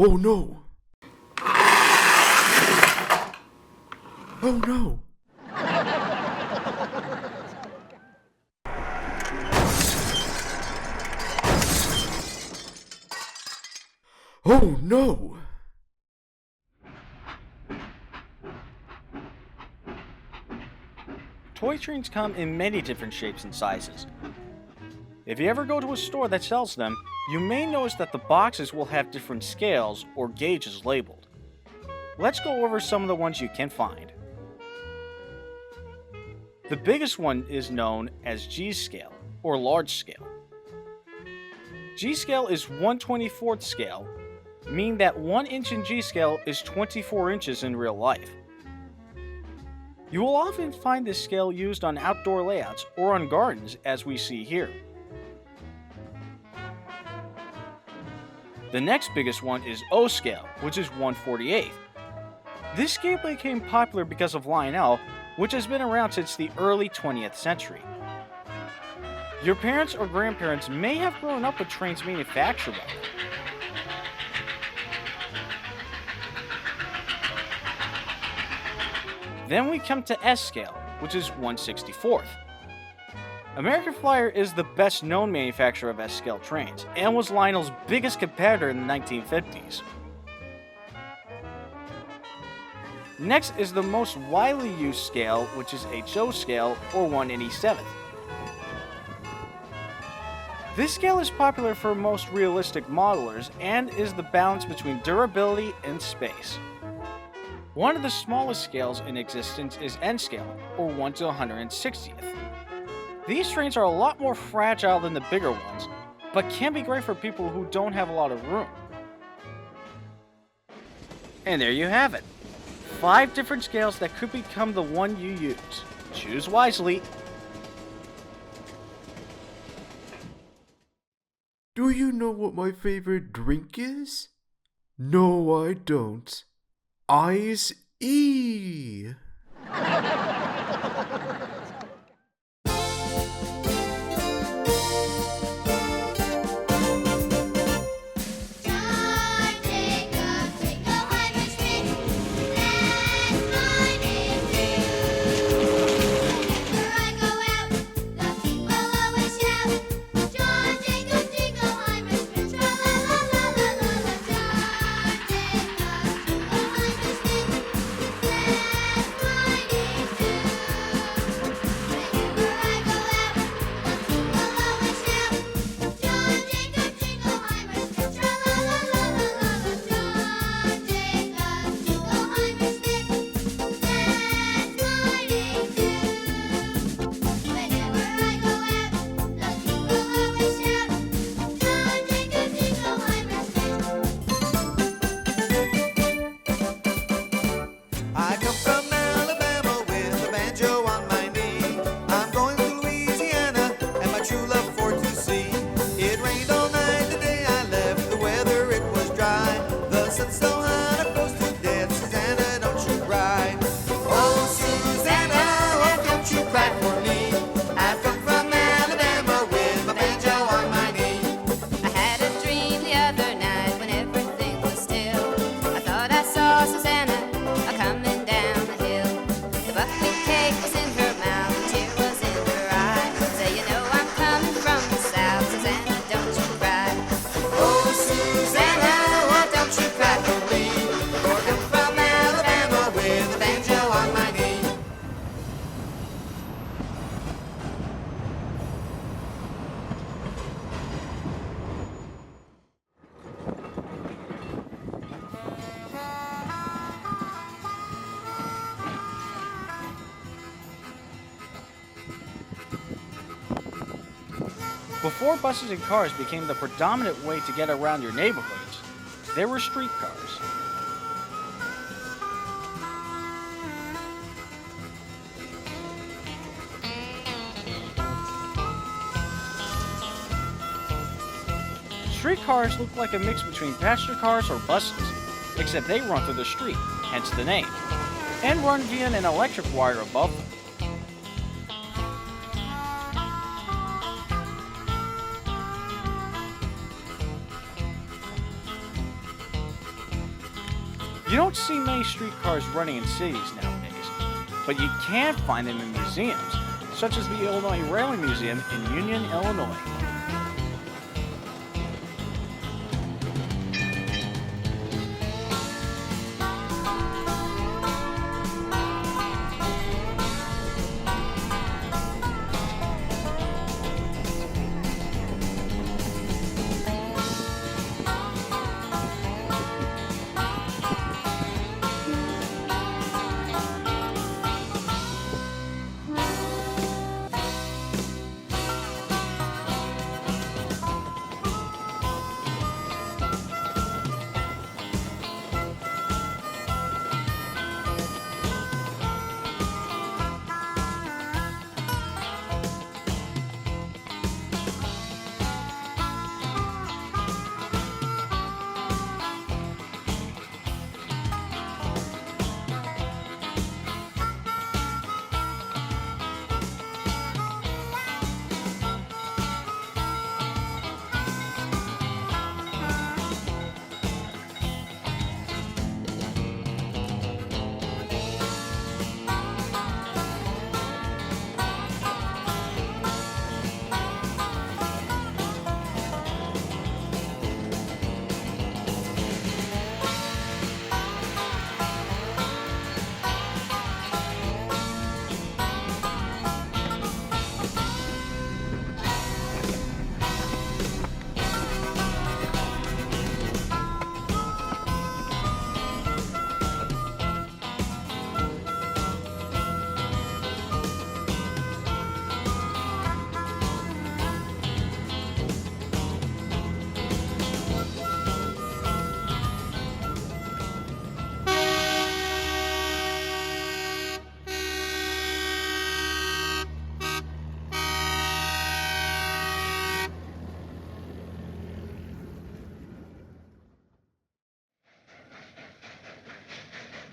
Oh no! Oh no! Oh no! Toy trains come in many different shapes and sizes. If you ever go to a store that sells them, you may notice that the boxes will have different scales or gauges labeled. Let's go over some of the ones you can find. The biggest one is known as G scale, or large scale. G scale is 1/24th scale, meaning that 1 inch in G scale is 24 inches in real life. You will often find this scale used on outdoor layouts or on gardens, as we see here. The next biggest one is O scale, which is 1/48th. This scale became popular because of Lionel, which has been around since the early 20th century. Your parents or grandparents may have grown up with trains manufactured by them. Then we come to S scale, which is 1/64th. American Flyer is the best known manufacturer of S scale trains, and was Lionel's biggest competitor in the 1950s. Next is the most widely used scale, which is HO scale, or 1/87th. This scale is popular for most realistic modelers and is the balance between durability and space. One of the smallest scales in existence is N scale, or 1/160th. These trains are a lot more fragile than the bigger ones, but can be great for people who don't have a lot of room. And there you have it. 5 different scales that could become the one you use. Choose wisely. Do you know what my favorite drink is? No, I don't. Ice-E! Before buses and cars became the predominant way to get around your neighborhoods, there were streetcars. Streetcars look like a mix between passenger cars or buses, except they run through the street, hence the name, and run via an electric wire above them. You don't see many streetcars running in cities nowadays, but you can find them in museums, such as the Illinois Railway Museum in Union, Illinois.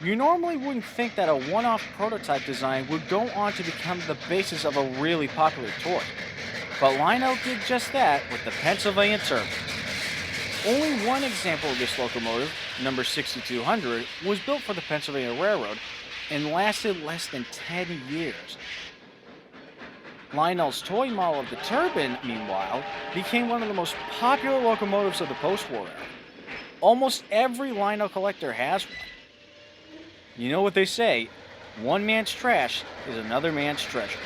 You normally wouldn't think that a one-off prototype design would go on to become the basis of a really popular toy, but Lionel did just that with the Pennsylvania Turbine. Only one example of this locomotive, number 6200, was built for the Pennsylvania Railroad and lasted less than 10 years. Lionel's toy model of the Turbine, meanwhile, became one of the most popular locomotives of the post-war era. Almost every Lionel collector has one. You know what they say, one man's trash is another man's treasure.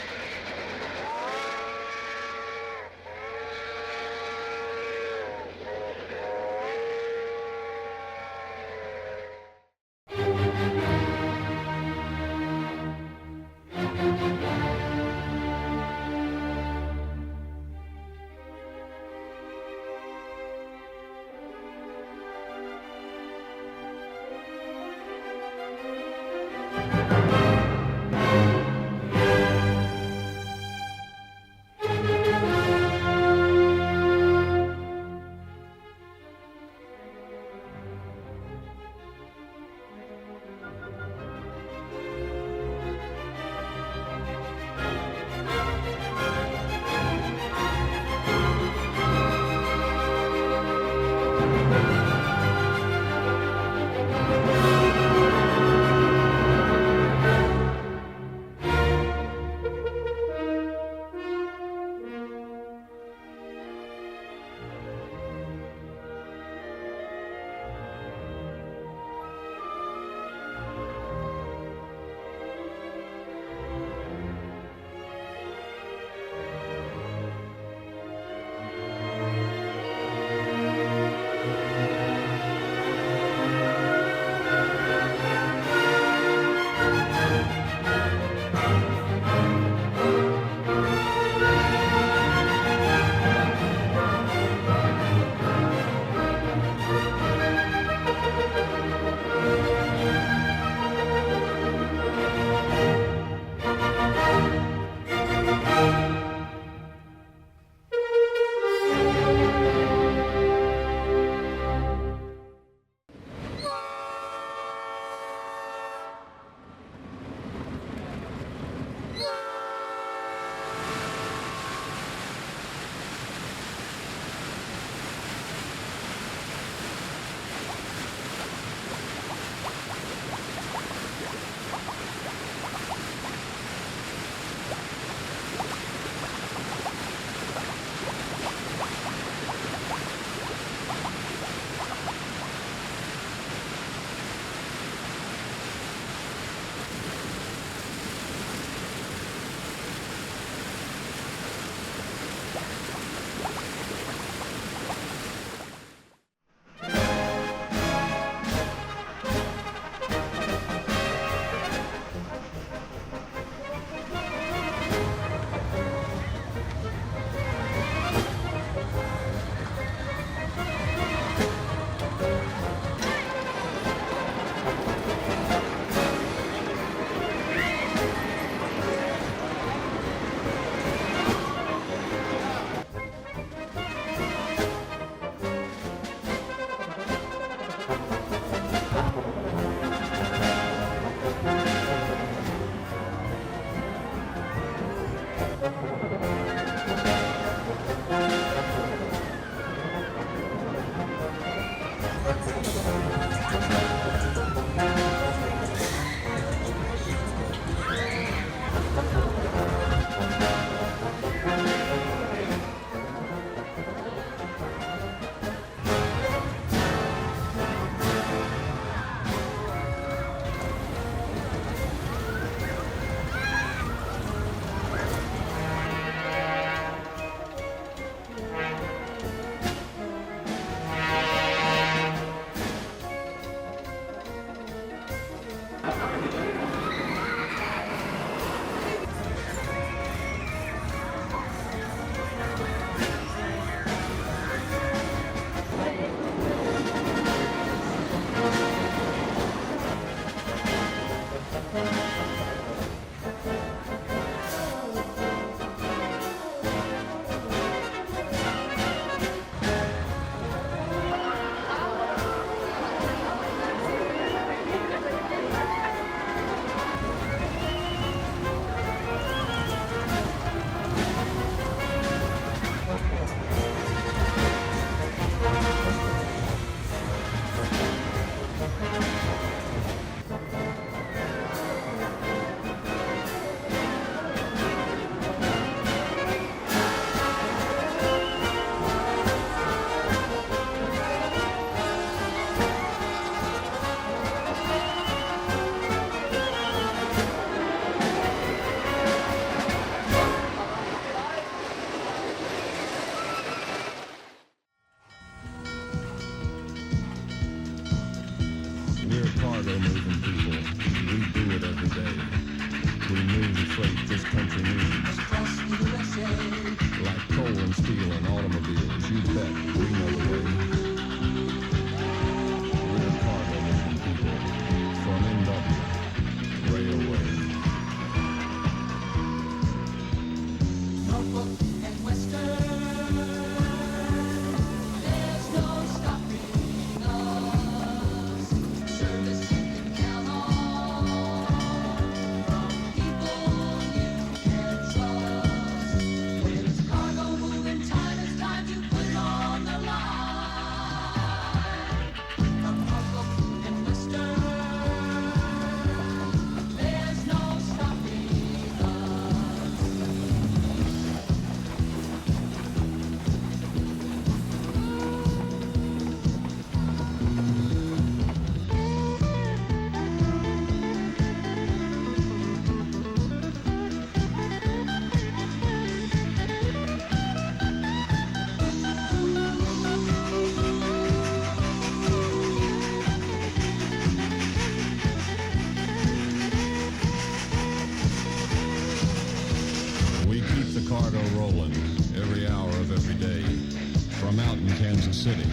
City.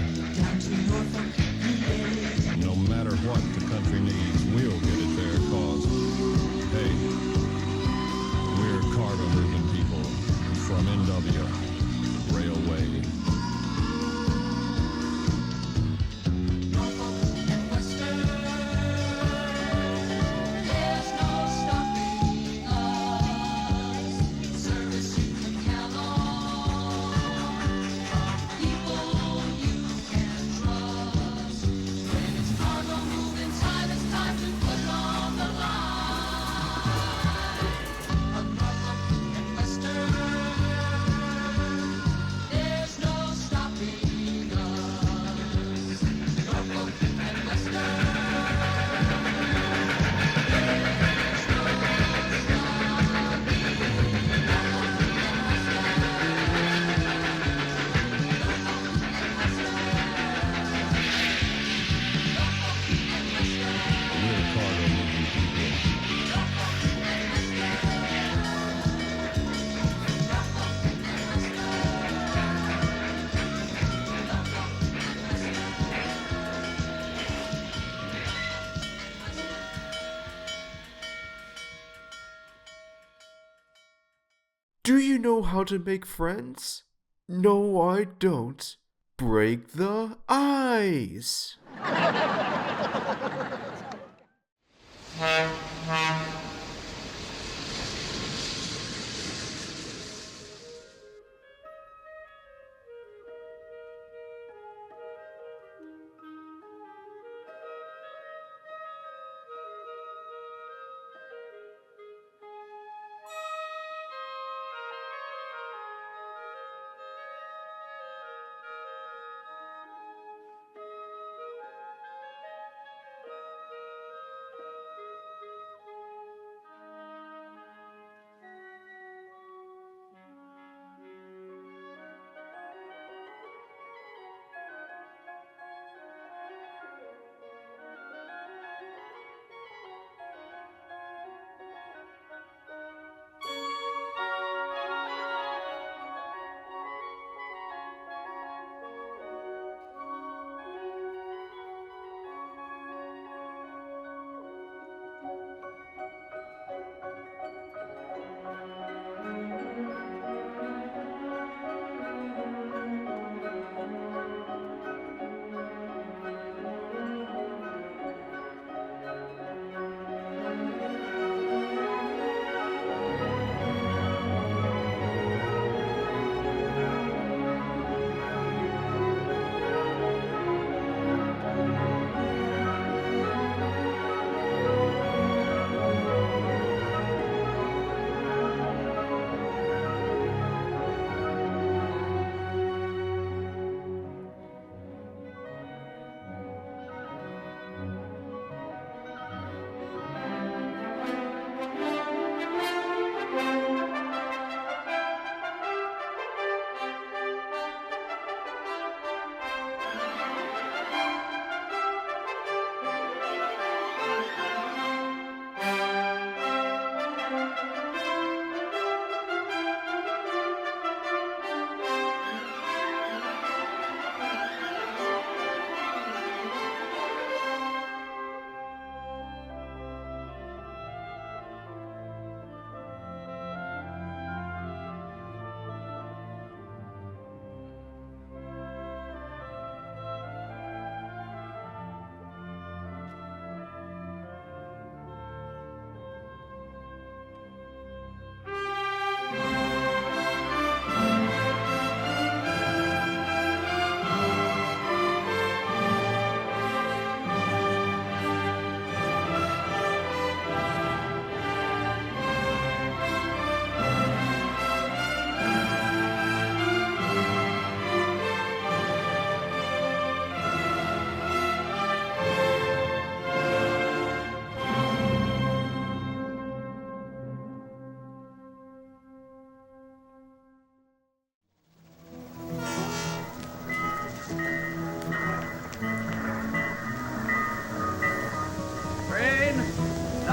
No matter what the country needs, we'll get it there, cause, hey, we're cargo moving people from NW Railway. Do you know how to make friends? No, I don't. Break the ice.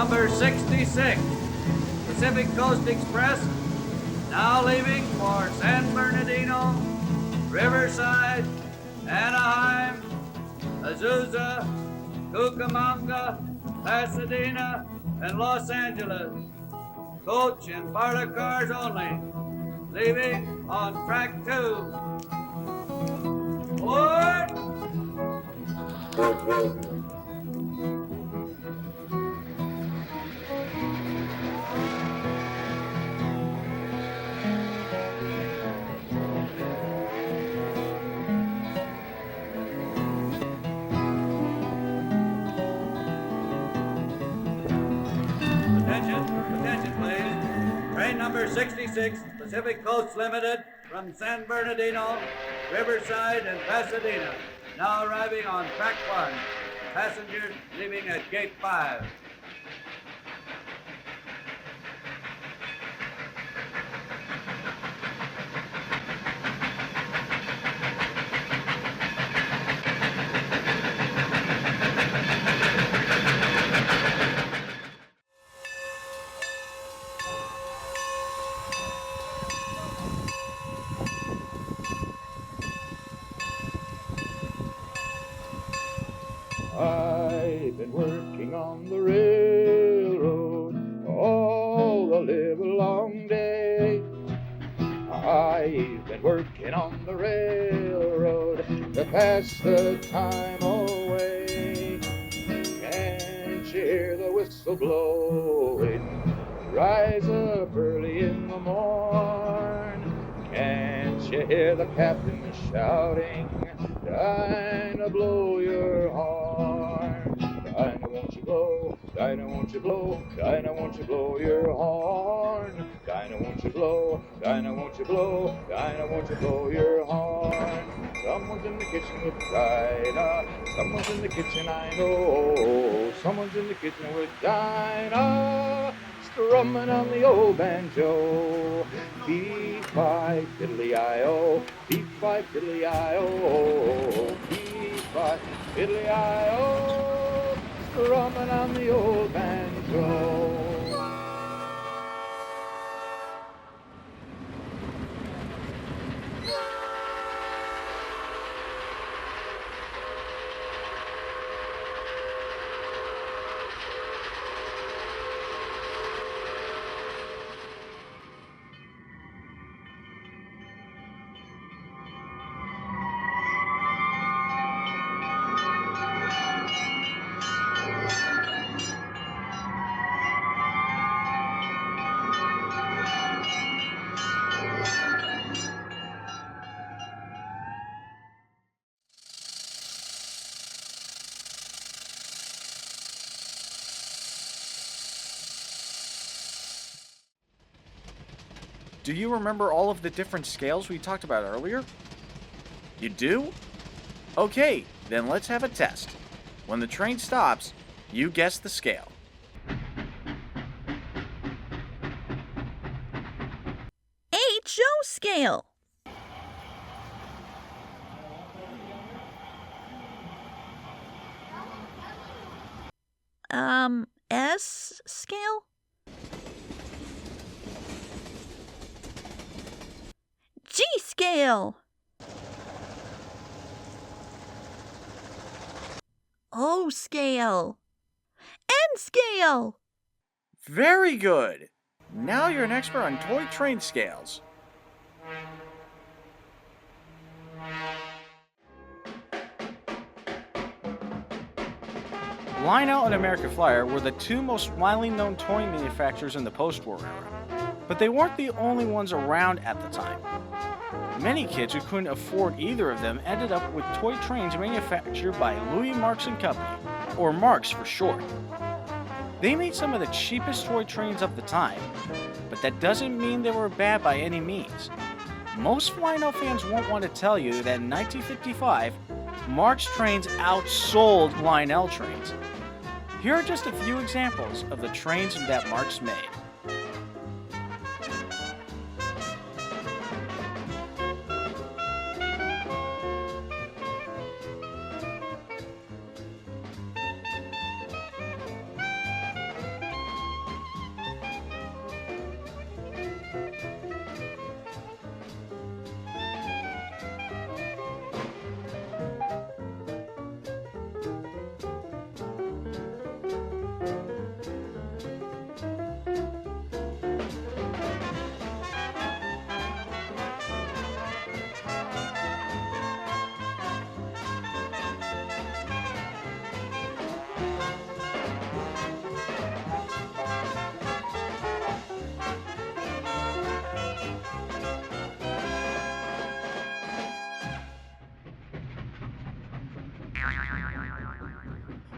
number 66, Pacific Coast Express, now leaving for San Bernardino, Riverside, Anaheim, Azusa, Cucamonga, Pasadena, and Los Angeles. Coach and parlor cars only. Leaving on track 2. Board! Attention please. Train number 66, Pacific Coast Limited, from San Bernardino, Riverside, and Pasadena, now arriving on track 1. Passengers leaving at gate 5. I've been working on the railroad all the livelong day. I've been working on the railroad to pass the time away. Can't you hear the whistle blowing? Rise up early in the morn. Can't you hear the captain shouting? Dinah, blow your horn. Dinah, won't you blow? Dinah, won't you blow? Dinah, won't you blow your horn? Dinah, won't you blow? Dinah, won't you blow? Dinah, won't you blow your horn? Someone's in the kitchen with Dinah. Someone's in the kitchen, I know. Someone's in the kitchen with Dinah, strumming on the old banjo. Beep-fi, fiddly-I-O, beep-fi, fiddly-I-O, beep-fi, fiddly-I-O, strumming on the old banjo. Do you remember all of the different scales we talked about earlier? You do? Okay, then let's have a test. When the train stops, you guess the scale. HO scale. S scale? G scale. O scale. N scale. Very good! Now you're an expert on toy train scales. Lionel and American Flyer were the two most widely known toy manufacturers in the post-war era, but they weren't the only ones around at the time. Many kids who couldn't afford either of them ended up with toy trains manufactured by Louis Marx and Company, or Marx for short. They made some of the cheapest toy trains of the time, but that doesn't mean they were bad by any means. Most Lionel fans won't want to tell you that in 1955, Marx trains outsold Lionel trains. Here are just a few examples of the trains that Marx made.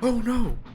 Oh no!